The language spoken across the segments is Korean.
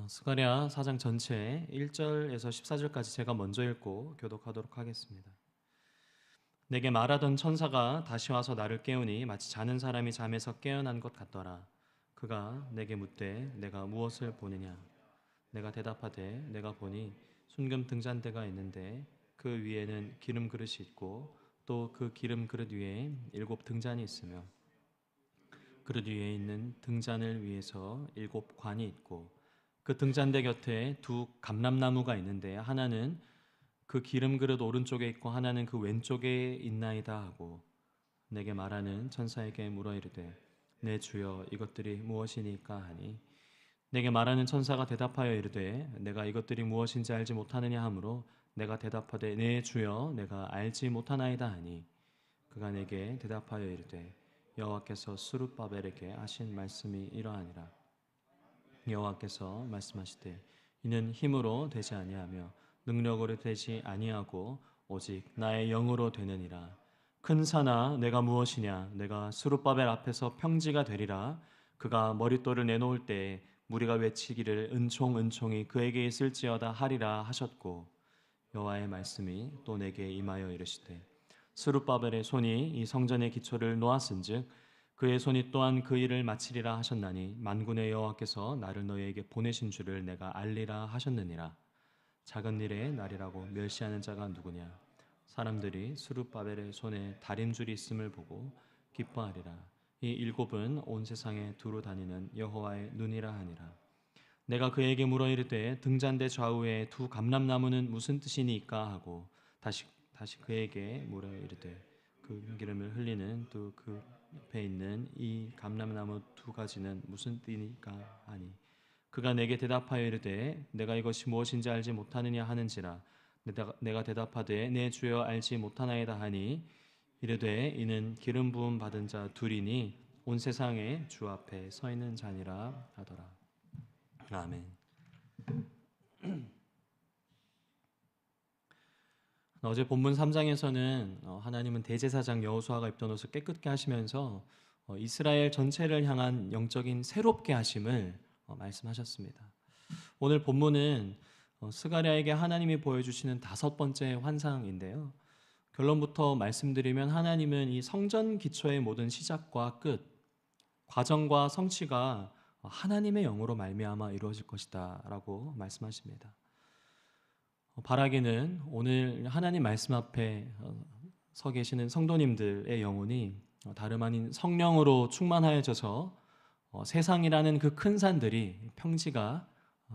스가랴 4장 전체 1절에서 14절까지 제가 먼저 읽고 교독하도록 하겠습니다. 내게 말하던 천사가 다시 와서 나를 깨우니 마치 자는 사람이 잠에서 깨어난 것 같더라. 그가 내게 묻되 내가 무엇을 보느냐? 내가 대답하되 내가 보니 순금 등잔대가 있는데 그 위에는 기름 그릇이 있고 또 그 기름 그릇 위에 7 등잔이 있으며 그릇 위에 있는 등잔을 위에서 7 관이 있고 그 등잔대 곁에 2 감람나무가 있는데 하나는 그 기름 그릇 오른쪽에 있고 하나는 그 왼쪽에 있나이다 하고 내게 말하는 천사에게 물어 이르되 내 주여 이것들이 무엇이니까 하니 내게 말하는 천사가 대답하여 이르되 내가 이것들이 무엇인지 알지 못하느냐 하므로 내가 대답하되 내 주여 내가 알지 못하나이다 하니 그가 내게 대답하여 이르되 여호와께서 스룹바벨에게 하신 말씀이 이러하니라. 여호와께서 말씀하시되 이는 힘으로 되지 아니하며 능력으로 되지 아니하고 오직 나의 영으로 되느니라. 큰 산아 내가 무엇이냐? 내가 스룹바벨 앞에서 평지가 되리라. 그가 머릿돌을 내놓을 때 무리가 외치기를 은총 은총이 그에게 있을지어다 하리라 하셨고 여호와의 말씀이 또 내게 임하여 이르시되 스룹바벨의 손이 이 성전의 기초를 놓았은즉 그의 손이 또한 그 일을 마치리라 하셨나니 만군의 여호와께서 나를 너희에게 보내신 줄을 내가 알리라 하셨느니라. 작은 일의 날이라고 멸시하는 자가 누구냐? 사람들이 스룹바벨의 손에 다림줄이 있음을 보고 기뻐하리라. 이 7은 온 세상에 두루 다니는 여호와의 눈이라 하니라. 내가 그에게 물어 이르되 등잔대 좌우에 2 감람나무는 무슨 뜻이니까 하고 다시 그에게 물어 이르되 그 기름을 흘리는 또 그 옆에 있는 이 감람나무 2가지는 무슨 띠니까 하니 그가 내게 대답하여 이르되 내가 이것이 무엇인지 알지 못하느냐 하는지라. 내가 대답하되 내 주여 알지 못하나이다 하니 이르되 이는 기름 부음 받은 자 둘이니 온 세상에 주 앞에 서 있는 자니라 하더라. 아멘. 어제 본문 3장에서는 하나님은 대제사장 여호수아가 입던 옷을 깨끗게 하시면서 이스라엘 전체를 향한 영적인 새롭게 하심을 말씀하셨습니다. 오늘 본문은 스가랴에게 하나님이 보여주시는 5번째 환상인데요. 결론부터 말씀드리면 하나님은 이 성전 기초의 모든 시작과 끝, 과정과 성취가 하나님의 영으로 말미암아 이루어질 것이다 라고 말씀하십니다. 바라기는 오늘 하나님 말씀 앞에 서 계시는 성도님들의 영혼이 다름 아닌 성령으로 충만하여져서 세상이라는 그 큰 산들이 평지가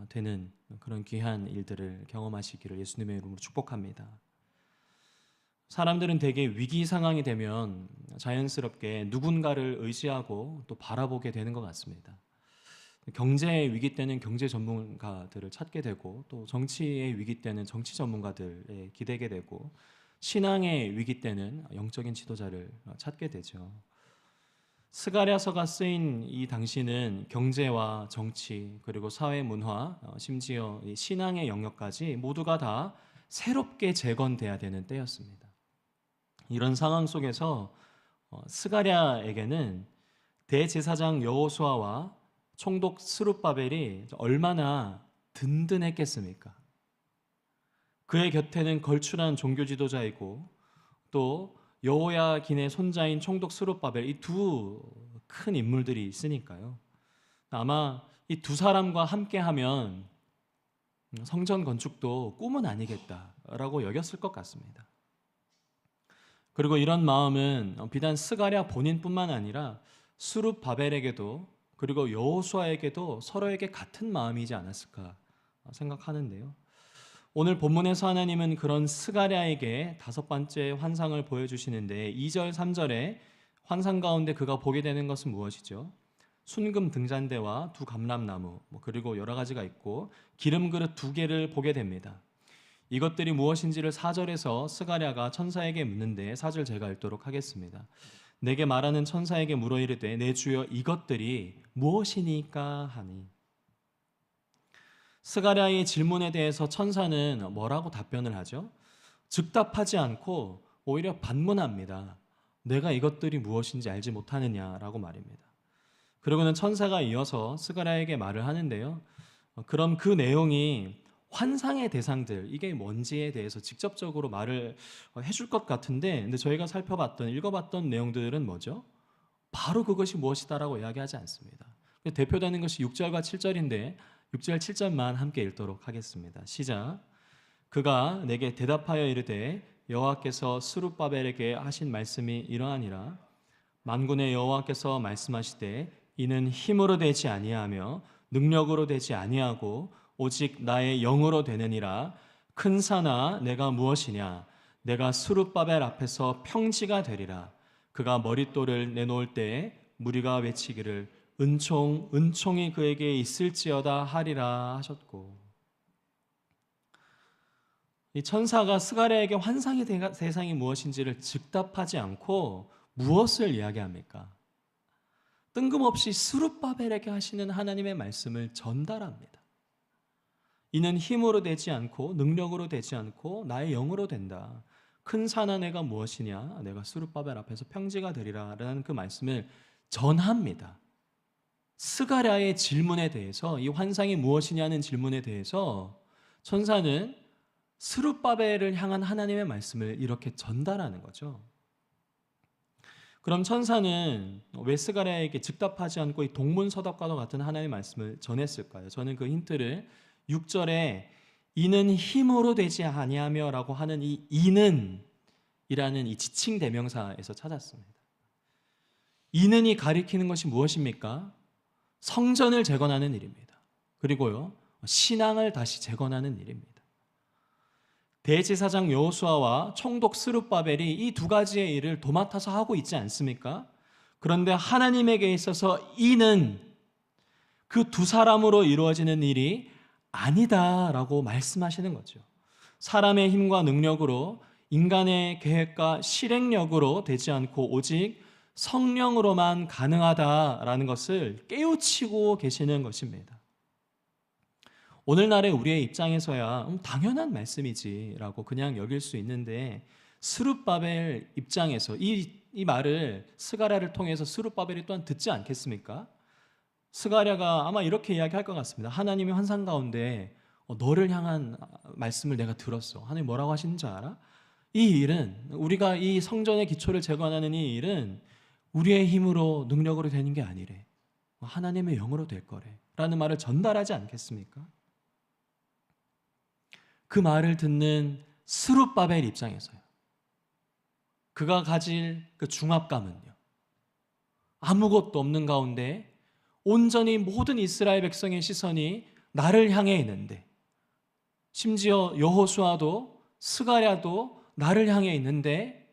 되는 그런 귀한 일들을 경험하시기를 예수님의 이름으로 축복합니다. 사람들은 대개 위기 상황이 되면 자연스럽게 누군가를 의지하고 또 바라보게 되는 것 같습니다. 경제의 위기 때는 경제 전문가들을 찾게 되고 또 정치의 위기 때는 정치 전문가들에 기대게 되고 신앙의 위기 때는 영적인 지도자를 찾게 되죠. 스가랴서가 쓰인 이 당시는 경제와 정치 그리고 사회 문화 심지어 신앙의 영역까지 모두가 다 새롭게 재건돼야 되는 때였습니다. 이런 상황 속에서 스가랴에게는 대제사장 여호수아와 총독 스룹바벨이 얼마나 든든했겠습니까? 그의 곁에는 걸출한 종교 지도자이고 또 여호야긴의 손자인 총독 스룹바벨 이 2 큰 인물들이 있으니까요. 아마 이 2 사람과 함께하면 성전 건축도 꿈은 아니겠다라고 여겼을 것 같습니다. 그리고 이런 마음은 비단 스가랴 본인뿐만 아니라 스룹바벨에게도 그리고 여호수아에게도 서로에게 같은 마음이지 않았을까 생각하는데요. 오늘 본문에서 하나님은 그런 스가랴에게 5번째 환상을 보여주시는데 2절, 3절에 환상 가운데 그가 보게 되는 것은 무엇이죠? 순금 등잔대와 2 감람나무 그리고 여러 가지가 있고 기름 그릇 2개를 보게 됩니다. 이것들이 무엇인지를 4절에서 스가랴가 천사에게 묻는데 4절 제가 읽도록 하겠습니다. 내게 말하는 천사에게 물어 이르되 내 주여 이것들이 무엇이니까 하니 스가랴의 질문에 대해서 천사는 뭐라고 답변을 하죠? 즉답하지 않고 오히려 반문합니다. 내가 이것들이 무엇인지 알지 못하느냐라고 말입니다. 그리고는 천사가 이어서 스가랴에게 말을 하는데요. 그럼 그 내용이 환상의 대상들, 이게 뭔지에 대해서 직접적으로 말을 해줄 것 같은데, 근데 저희가 읽어봤던 내용들은 뭐죠? 바로 그것이 무엇이다라고 이야기하지 않습니다. 대표되는 것이 6절과 7절인데 6절 7절만 함께 읽도록 하겠습니다. 시작. 그가 내게 대답하여 이르되 여호와께서 스룹바벨에게 하신 말씀이 이러하니라. 만군의 여호와께서 말씀하시되 이는 힘으로 되지 아니하며 능력으로 되지 아니하고 오직 나의 영으로 되느니라. 큰 산아 내가 무엇이냐? 내가 스룹바벨 앞에서 평지가 되리라. 그가 머릿돌을 내놓을 때에 무리가 외치기를 은총이 그에게 있을지어다 하리라 하셨고, 이 천사가 스가랴에게 환상의 대상이 무엇인지를 즉답하지 않고 무엇을 이야기합니까? 뜬금없이 스룹바벨에게 하시는 하나님의 말씀을 전달합니다. 이는 힘으로 되지 않고 능력으로 되지 않고 나의 영으로 된다. 큰 산아 내가 무엇이냐? 내가 스룹바벨 앞에서 평지가 되리라 라는 그 말씀을 전합니다. 스가랴의 질문에 대해서, 이 환상이 무엇이냐는 질문에 대해서 천사는 스룹바벨을 향한 하나님의 말씀을 이렇게 전달하는 거죠. 그럼 천사는 왜 스가랴에게 즉답하지 않고 이 동문서답과도 같은 하나님의 말씀을 전했을까요? 저는 그 힌트를 6절에 이는 힘으로 되지 아니하며 라고 하는 이 이는 이라는 이 지칭 대명사에서 찾았습니다. 이는이 가리키는 것이 무엇입니까? 성전을 재건하는 일입니다. 그리고요, 신앙을 다시 재건하는 일입니다. 대제사장 여호수아와 총독 스룹바벨이 이 두 가지의 일을 도맡아서 하고 있지 않습니까? 그런데 하나님에게 있어서 이는 그 두 사람으로 이루어지는 일이 아니다라고 말씀하시는 거죠. 사람의 힘과 능력으로, 인간의 계획과 실행력으로 되지 않고 오직 성령으로만 가능하다라는 것을 깨우치고 계시는 것입니다. 오늘날의 우리의 입장에서야 당연한 말씀이지라고 그냥 여길 수 있는데, 스룹바벨 입장에서 이 말을 스가랴를 통해서 스룹바벨이 또한 듣지 않겠습니까? 스가랴가 아마 이렇게 이야기할 것 같습니다. 하나님의 환상 가운데 너를 향한 말씀을 내가 들었어. 하나님 뭐라고 하시는 줄 알아? 이 일은, 우리가 이 성전의 기초를 재건하는 이 일은 우리의 힘으로 능력으로 되는 게 아니래. 하나님의 영으로 될 거래 라는 말을 전달하지 않겠습니까? 그 말을 듣는 스룹바벨 입장에서요, 그가 가질 그 중압감은요, 아무것도 없는 가운데 온전히 모든 이스라엘 백성의 시선이 나를 향해 있는데, 심지어 여호수아도 스가랴도 나를 향해 있는데,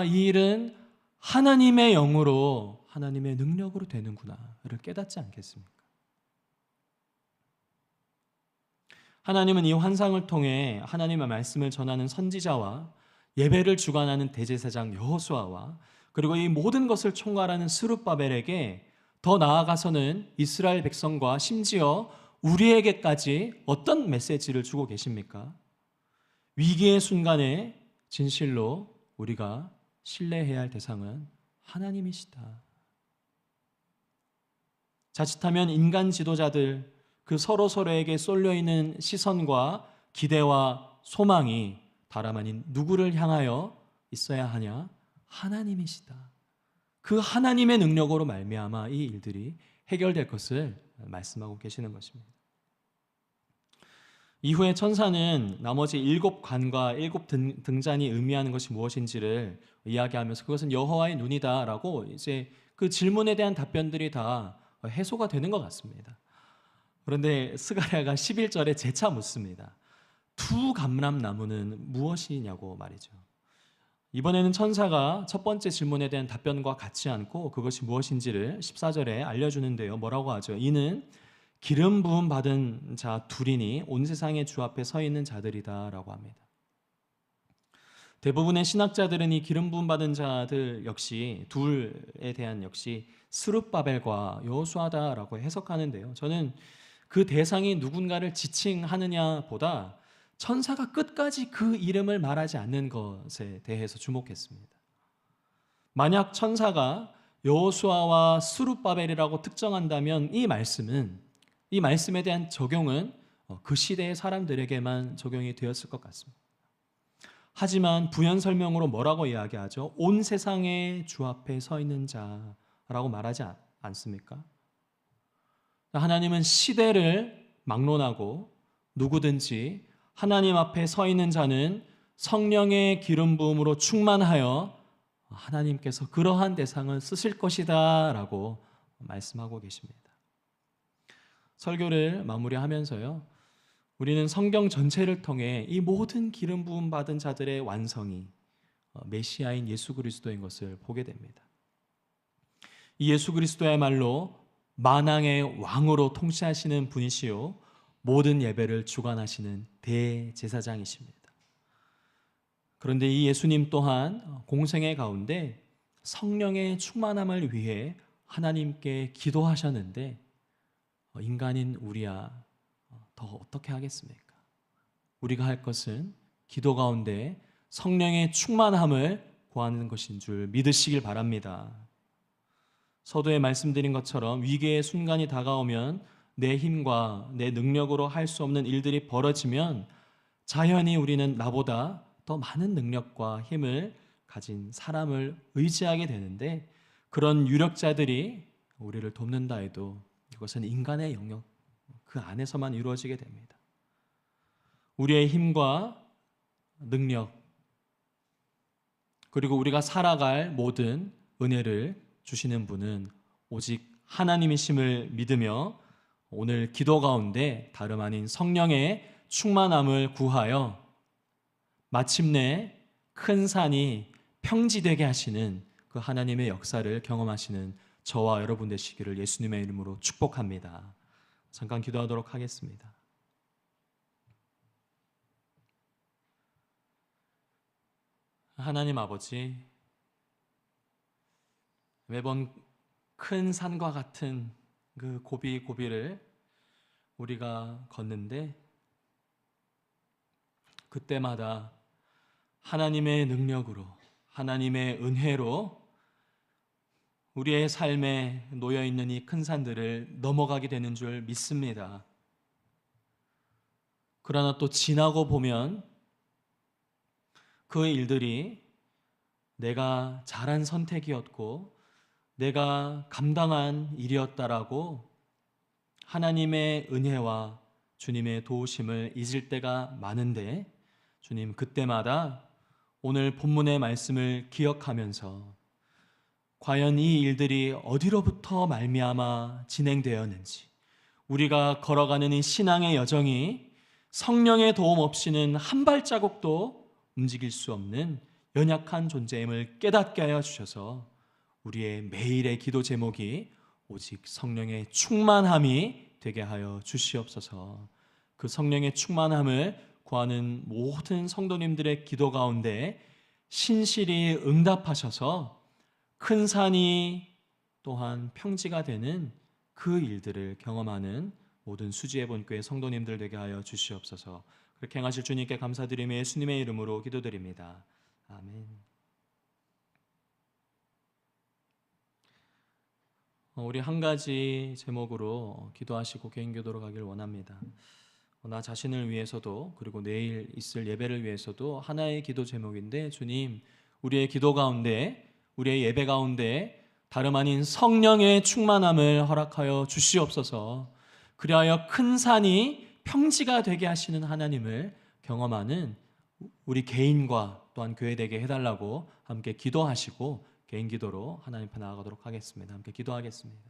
이 일은 하나님의 영으로, 하나님의 능력으로 되는구나를 깨닫지 않겠습니까? 하나님은 이 환상을 통해 하나님의 말씀을 전하는 선지자와 예배를 주관하는 대제사장 여호수아와 그리고 이 모든 것을 총괄하는 스룹바벨에게, 더 나아가서는 이스라엘 백성과 심지어 우리에게까지 어떤 메시지를 주고 계십니까? 위기의 순간에 진실로 우리가 신뢰해야 할 대상은 하나님이시다. 자칫하면 인간 지도자들, 그 서로에게 쏠려있는 시선과 기대와 소망이 다름 아닌 누구를 향하여 있어야 하냐? 하나님이시다. 그 하나님의 능력으로 말미암아 이 일들이 해결될 것을 말씀하고 계시는 것입니다. 이후에 천사는 나머지 7관과 7등잔이 의미하는 것이 무엇인지를 이야기하면서 그것은 여호와의 눈이다라고 이제 그 질문에 대한 답변들이 다 해소가 되는 것 같습니다. 그런데 스가랴가 11절에 재차 묻습니다. 두 감람나무는 무엇이냐고 말이죠. 이번에는 천사가 첫 번째 질문에 대한 답변과 같지 않고 그것이 무엇인지를 14절에 알려주는데요. 뭐라고 하죠? 이는 기름 부음 받은 자 둘이니 온 세상의 주 앞에 서 있는 자들이다 라고 합니다. 대부분의 신학자들은 이 기름 부음 받은 자들 역시, 둘에 대한 역시 스룹바벨과 여호수아다라고 해석하는데요. 저는 그 대상이 누군가를 지칭하느냐 보다 천사가 끝까지 그 이름을 말하지 않는 것에 대해서 주목했습니다. 만약 천사가 여호수아와 스룹바벨이라고 특정한다면 이 말씀은, 이 말씀에 대한 적용은 그 시대의 사람들에게만 적용이 되었을 것 같습니다. 하지만 부연 설명으로 뭐라고 이야기하죠? 온 세상의 주 앞에 서 있는 자라고 말하지 않습니까? 하나님은 시대를 막론하고 누구든지 하나님 앞에 서 있는 자는 성령의 기름 부음으로 충만하여 하나님께서 그러한 대상을 쓰실 것이다 라고 말씀하고 계십니다. 설교를 마무리하면서요, 우리는 성경 전체를 통해 이 모든 기름 부음 받은 자들의 완성이 메시아인 예수 그리스도인 것을 보게 됩니다. 이 예수 그리스도야말로 만왕의 왕으로 통치하시는 분이시요 모든 예배를 주관하시는 대제사장이십니다. 그런데 이 예수님 또한 공생의 가운데 성령의 충만함을 위해 하나님께 기도하셨는데 인간인 우리야 더 어떻게 하겠습니까? 우리가 할 것은 기도 가운데 성령의 충만함을 구하는 것인 줄 믿으시길 바랍니다. 서두에 말씀드린 것처럼 위기의 순간이 다가오면 내 힘과 내 능력으로 할 수 없는 일들이 벌어지면 자연히 우리는 나보다 더 많은 능력과 힘을 가진 사람을 의지하게 되는데, 그런 유력자들이 우리를 돕는다 해도 이것은 인간의 영역 그 안에서만 이루어지게 됩니다. 우리의 힘과 능력, 그리고 우리가 살아갈 모든 은혜를 주시는 분은 오직 하나님이심을 믿으며 오늘 기도 가운데 다름 아닌 성령의 충만함을 구하여 마침내 큰 산이 평지되게 하시는 그 하나님의 역사를 경험하시는 저와 여러분 되시기를 예수님의 이름으로 축복합니다. 잠깐 기도하도록 하겠습니다. 하나님 아버지, 매번 큰 산과 같은 그 고비고비를 우리가 걷는데 그때마다 하나님의 능력으로, 하나님의 은혜로 우리의 삶에 놓여있는 이 큰 산들을 넘어가게 되는 줄 믿습니다. 그러나 또 지나고 보면 그 일들이 내가 잘한 선택이었고 내가 감당한 일이었다라고 하나님의 은혜와 주님의 도우심을 잊을 때가 많은데, 주님 그때마다 오늘 본문의 말씀을 기억하면서 과연 이 일들이 어디로부터 말미암아 진행되었는지, 우리가 걸어가는 이 신앙의 여정이 성령의 도움 없이는 한 발자국도 움직일 수 없는 연약한 존재임을 깨닫게 하여 주셔서 우리의 매일의 기도 제목이 오직 성령의 충만함이 되게 하여 주시옵소서. 그 성령의 충만함을 구하는 모든 성도님들의 기도 가운데 신실히 응답하셔서 큰 산이 또한 평지가 되는 그 일들을 경험하는 모든 수지해본교회 성도님들 되게 하여 주시옵소서. 그렇게 행하실 주님께 감사드리며 예수님의 이름으로 기도드립니다. 아멘. 우리 한 가지 제목으로 기도하시고 개인기도로 가길 원합니다. 나 자신을 위해서도 그리고 내일 있을 예배를 위해서도 하나의 기도 제목인데, 주님 우리의 기도 가운데, 우리의 예배 가운데 다름 아닌 성령의 충만함을 허락하여 주시옵소서. 그리하여 큰 산이 평지가 되게 하시는 하나님을 경험하는 우리 개인과 또한 교회 되게 해달라고 함께 기도하시고 개인 기도로 하나님 앞에 나아가도록 하겠습니다. 함께 기도하겠습니다.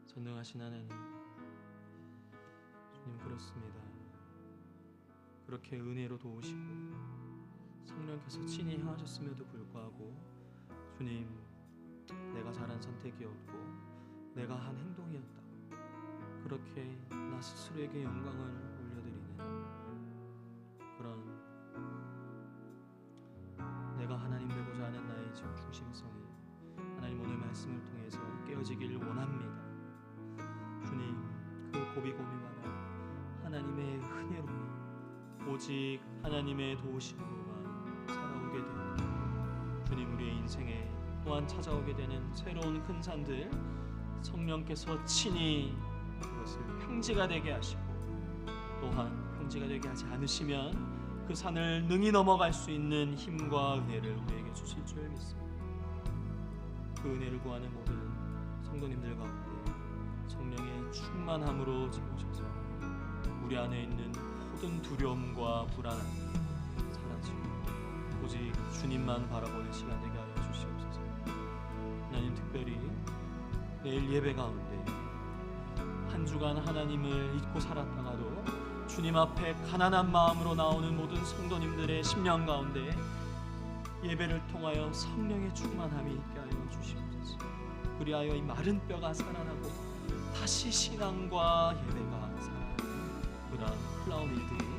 전능하신 하나님, 주님 그렇습니다. 그렇게 은혜로 도우시고 성령께서 친히 행하셨음에도 불구하고 주님, 내가 잘한 선택이었고 내가 한 행동이었다, 그렇게 나 스스로에게 영광을 올려드리는 그런 내가 하나님 되고자 하는 나의 지금 중심성이 하나님 오늘 말씀을 통해서 깨어지기를 원합니다. 주님, 그 고비고비마다 하나님의 은혜로 오직 하나님의 도우심으로만 살아오게 됩니다. 주님, 우리의 인생에 또한 찾아오게 되는 새로운 큰 산들, 성령께서 친히 그것을 평지가 되게 하시고, 또한 평지가 되게 하지 않으시면 그 산을 능히 넘어갈 수 있는 힘과 은혜를 우리에게 주실 줄 믿습니다. 그 은혜를 구하는 모든 성도님들 가운데 성령의 충만함으로 채우셔서 우리 안에 있는 모든 두려움과 불안함이 사라지고 오직 주님만 바라보는 시간 되게 하여 주시옵소서. 하나님, 특별히 내일 예배 가운데 한 주간 하나님을 잊고 살았다가도 주님 앞에 가난한 마음으로 나오는 모든 성도님들의 심령 가운데 예배를 통하여 성령의 충만함이 있게 하여 주시옵소서. 그리하여 이 마른 뼈가 살아나고 다시 신앙과 예배가 살아나는 그러한 흘러온 일들이